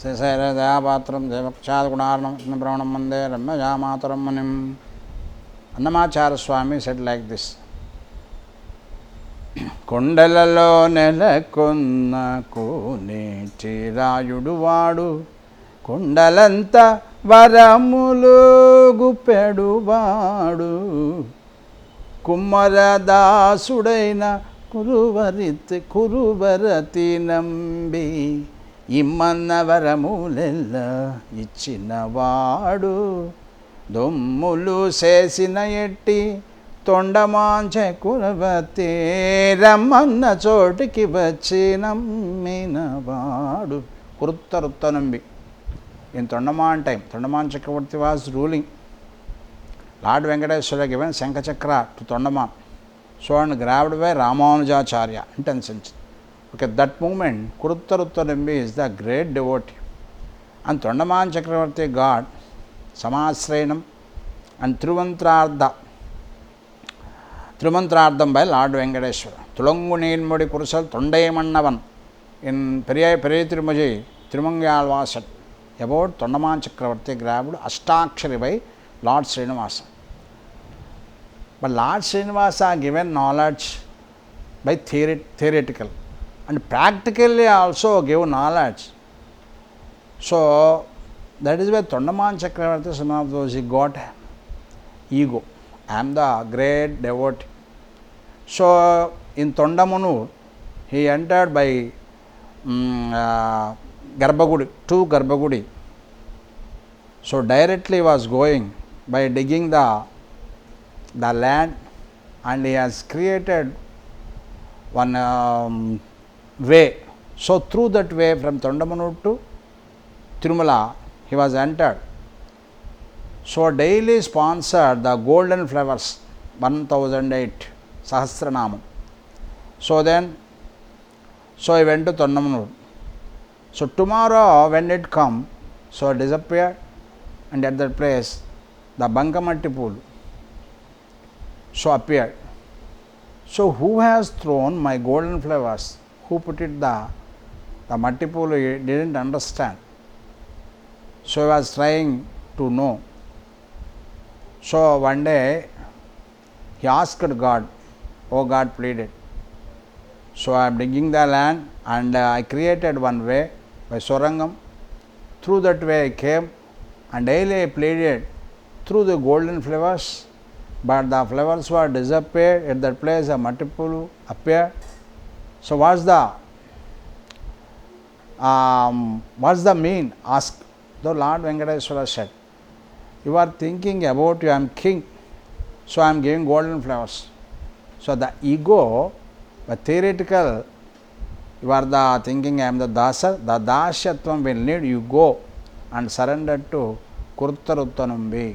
శ్రీశైలదయాపాత్రం దేవక్షాదగుణార్ణం బ్రహ్మణం వందే రమ్యజామాతరం మునిం. Annamacharya Swami said like this: కొండలలో నెలకొన్న కోనేటి రాయుడు వాడు, కొండలంత వరములు గుప్పెడువాడు, కుమ్మరదాసుడైన కురువరతి నంబి, ఇమ్మన్న వరములెల్ల ఇచ్చినవాడు, దొమ్ములు చేసిన ఎట్టి తొండమాంచ కురవతే, రమ్మన్న చోటికి వచ్చి నమ్మినవాడు. కురుత్తరుత్తనంబి. In Tondaman time, Tondaman Chakravarti was ruling. Lord Venkateswara given Shankachakra to Tondaman, so and grabbed by Ramanujacharya. Intentions. Okay, that moment, Kuruttaruttanambi is the great devotee. And Tondaman Chakravarti got Samasrayanam and Thirumantrardham by Lord Venkateswara. Thulangunilmudi Kurusal Tondaimannavan in Periyai Thirumaji, Thirumangalvasat. About Tondaman Chakravarti grabbed Ashtakshari by Lord Srinivasa. But Lord Srinivasa given knowledge by theoretical and practically also gave knowledge. So that is why Tondaman Chakravarti, some of those, he got ego. I am the great devotee. So in Tondamanu he entered by Garbhagudi, to Garbhagudi. So directly was going by digging the land, and he has created one way. So through that way from Tondamanu to Tirumala he was entered. So daily sponsored the golden flowers 1008 Sahasranamam. So he went to Tondamanu. So tomorrow when it come, so it disappeared, and at that place the Bankamatti pool so appeared. So who has thrown my golden flowers? Who put it the Matti pool? He didn't understand. So he was trying to know. So one day he asked God, "Oh God," pleaded, "so I am digging the land and I created one way by Sorangam. Through that way I came, and daily I pleaded through the golden flowers, but the flowers were disappeared. At that place a Mattipulu appeared. So what's the mean?" asked. The Lord Venkateswara said, "You are thinking about you, I am king, so I am giving golden flowers." So the ego, the theoretical, you are the thinking I am the dasa, the dashyatvam will need you go and surrender to Kuruttaruttanambi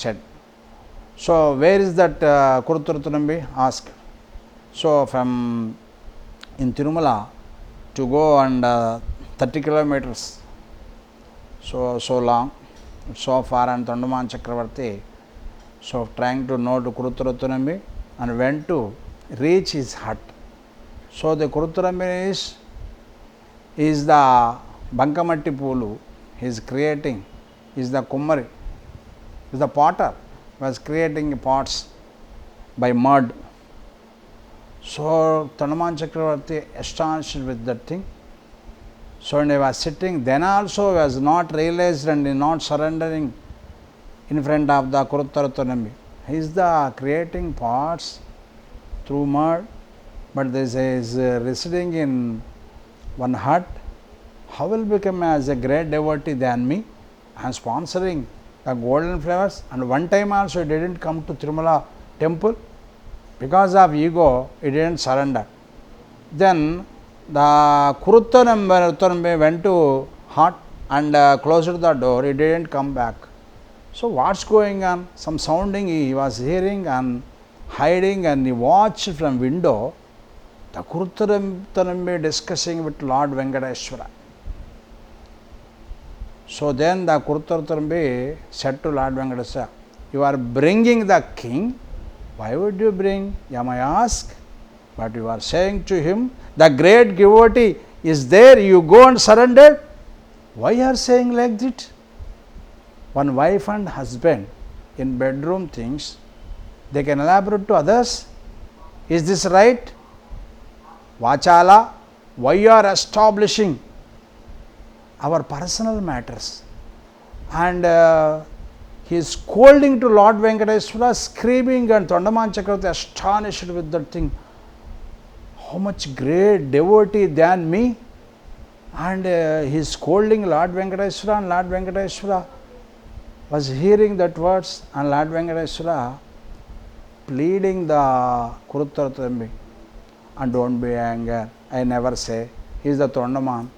said. So where is that Kuruttaruttanambi? asked. So from in Tirumala to go and 30 kilometers, so long, so far, and Tondaman Chakravarti so trying to know to Kuruttaruttanambi and went to reach his hut. So the Kuruttaruttanambi is the Bankamatti Poolu, he is creating, is the Kummari, is the potter, was creating pots by mud. So Tondaman Chakravarti astonished with that thing. So when he was sitting, then also he was not realized and not surrendering in front of the Kuruttaruttanambi. He is the creating pots through mud, but this is residing in one hut. How will become as a great devotee than me? I am sponsoring the golden flowers, and one time also he didn't come to Tirumala temple because of ego. He didn't surrender. Then the Kuruttanambi went to hut and closed the door. He didn't come back. So what's going on? Some sounding he was hearing and hiding, and he watched from window the Kuruttanambi discussing with Lord Venkateswara. So then the Kuruttaruttanambi said to Lord Venkateswara, "You are bringing the king. Why would you bring? You may ask. But you are saying to him, the great devotee is there, you go and surrender." Why you are saying like that? One wife and husband in bedroom things, they can elaborate to others. Is this right? Vachala, why you are establishing our personal matters? And he is scolding to Lord Venkateswara, screaming, and Tondaman Chakravarti astonished with that thing. How much great devotee than me? And he is scolding Lord Venkateswara, and Lord Venkateswara was hearing that words, and Lord Venkateswara pleading the Kuruttarathambi, and don't be angry. I never say. He is the Tondaman.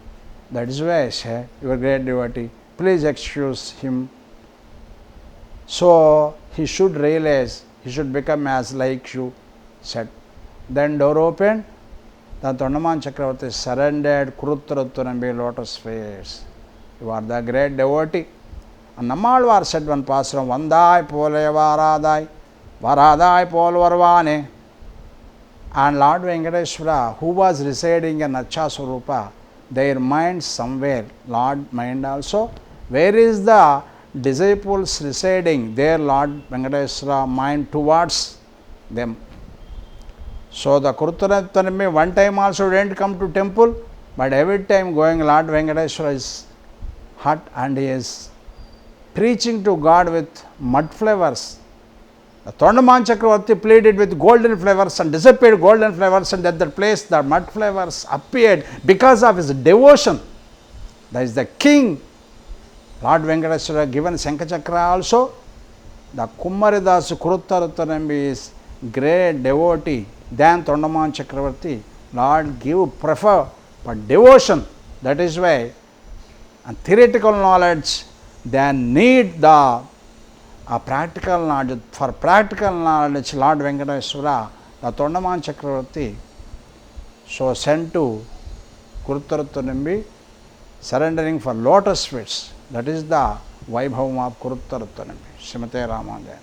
That is why I say, you are great devotee. Please excuse him. So he should realize, he should become as like you said. Then door opened, the Tondaman Chakravarti surrendered Kuruttarathambi lotus feet. You are the great devotee. And Nammalvar said one pasuram, Vandai pole varadai, varadai pol varvane. And Lord Venkateswara, who was residing in Achaswarupa, their mind somewhere, Lord mind also. Where is the disciples residing? There Lord Venkateswara mind towards them. So the Kuruttarathambi one time also didn't come to temple, but every time going Lord Venkateswara's hut, and he is preaching to God with mud flowers. The Tondaman Chakravarti pleaded with golden flowers and disappeared golden flowers, and at that place the mud flowers appeared because of his devotion. That is the king. Lord Venkateswara given Shankachakra also. The Kummaridas Kuruttarathambi is great devotee than Tondaman Chakravarti. Lord give prefer but devotion. That is why, and theoretical knowledge, they need the practical knowledge. For practical knowledge, Lord Venkateswara, the Tondaman Chakravarti, so sent to Kuruttarathambi, surrendering for lotus feet. That is the Vaibhavam of Kuruttarathambi. Srimate Ramanujaya.